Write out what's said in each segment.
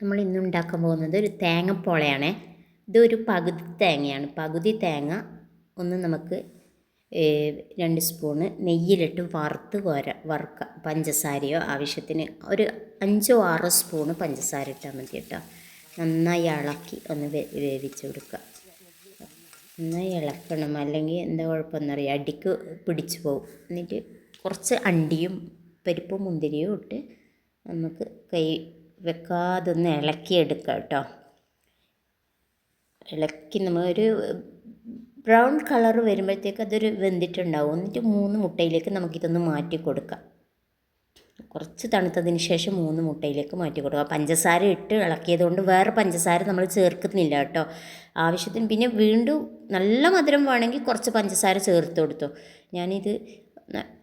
നമ്മൾ ഇന്ന് ഉണ്ടാക്കാൻ പോകുന്നത് ഒരു തേങ്ങപ്പോളയാണേ. ഇതൊരു പകുതി തേങ്ങയാണ്. പകുതി തേങ്ങ ഒന്ന് നമുക്ക് 2 സ്പൂണ് നെയ്യിലിട്ട് വറുക്കുക. പഞ്ചസാരയോ ആവശ്യത്തിന് ഒരു 5-6 സ്പൂണ് പഞ്ചസാര ഇട്ടാൽ മതി കേട്ടോ. നന്നായി ഇളക്കി ഒന്ന് വേവിച്ച് കൊടുക്കുക. നന്നായി ഇളക്കണം, അല്ലെങ്കിൽ എന്താ കുഴപ്പമെന്നറിയാം, അടിക്ക് പിടിച്ചു പോകും. എന്നിട്ട് കുറച്ച് അണ്ടിയും പരിപ്പും മുന്തിരിയും ഇട്ട് നമുക്ക് കൈ വെക്കാതെ ഒന്ന് ഇളക്കിയെടുക്കുക കേട്ടോ. ഇളക്കി നമ്മൾ ഒരു ബ്രൗൺ കളർ വരുമ്പോഴത്തേക്ക് അതൊരു വെന്തിട്ടുണ്ടാവും. എന്നിട്ട് 3 മുട്ടയിലേക്ക് നമുക്കിതൊന്ന് മാറ്റി കൊടുക്കാം. കുറച്ച് തണുത്തതിന് ശേഷം 3 മുട്ടയിലേക്ക് മാറ്റി കൊടുക്കുക. പഞ്ചസാര ഇട്ട് ഇളക്കിയത് കൊണ്ട് വേറെ പഞ്ചസാര നമ്മൾ ചേർക്കുന്നില്ല കേട്ടോ. ആവശ്യത്തിന് പിന്നെ വീണ്ടും നല്ല മധുരം വേണമെങ്കിൽ കുറച്ച് പഞ്ചസാര ചേർത്ത് കൊടുത്തു.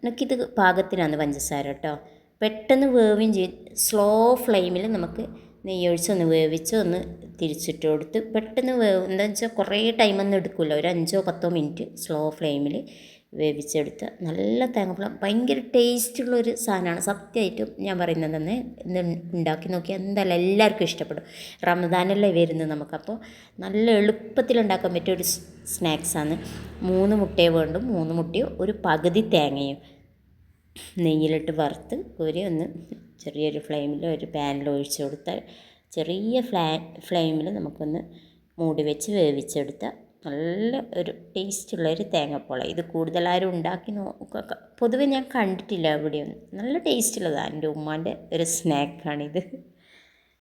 എനിക്കിത് പാകത്തിനാണ് പഞ്ചസാര കേട്ടോ. പെട്ടെന്ന് വേവുകയും ചെയ്യും. സ്ലോ ഫ്ലെയിമിൽ നമുക്ക് നെയ്യൊഴിച്ച് ഒന്ന് വേവിച്ച് ഒന്ന് തിരിച്ചിട്ട് കൊടുത്ത് പെട്ടെന്ന് എന്താണെന്ന് വെച്ചാൽ കുറേ ടൈമൊന്നും എടുക്കില്ല. ഒരു 5-10 മിനിറ്റ് സ്ലോ ഫ്ലെയിമിൽ വേവിച്ചെടുത്ത് നല്ല തേങ്ങാപ്പഴം ഭയങ്കര ടേസ്റ്റുള്ളൊരു സാധനമാണ്. സത്യമായിട്ടും ഞാൻ പറയുന്നത് തന്നെ ഇത് ഉണ്ടാക്കി നോക്കിയാൽ എന്തായാലും എല്ലാവർക്കും ഇഷ്ടപ്പെടും. റമദാനല്ലേ വരുന്നത് നമുക്കപ്പോൾ നല്ല എളുപ്പത്തിൽ ഉണ്ടാക്കാൻ പറ്റിയ ഒരു സ്നാക്സാണ്. 3 മുട്ടയെ വേണ്ടും. 3 മുട്ടയും ഒരു പകുതി തേങ്ങയും നെയ്യിലിട്ട് വറുത്ത് കോരി ഒന്ന് ചെറിയൊരു ഫ്ലെയിമിൽ ഒരു പാനിൽ ഒഴിച്ച് കൊടുത്താൽ ചെറിയ ഫ്ലെയിമിൽ നമുക്കൊന്ന് മൂടി വെച്ച് വേവിച്ചെടുത്താൽ നല്ല ഒരു ടേസ്റ്റുള്ളൊരു തേങ്ങാപ്പോള. ഇത് കൂടുതലാരും ഉണ്ടാക്കി നോക്കുക പൊതുവെ ഞാൻ കണ്ടിട്ടില്ല എവിടെയൊന്നും. നല്ല ടേസ്റ്റുള്ളതാണ്. എൻ്റെ ഉമ്മാൻ്റെ ഒരു സ്നാക്കാണിത്.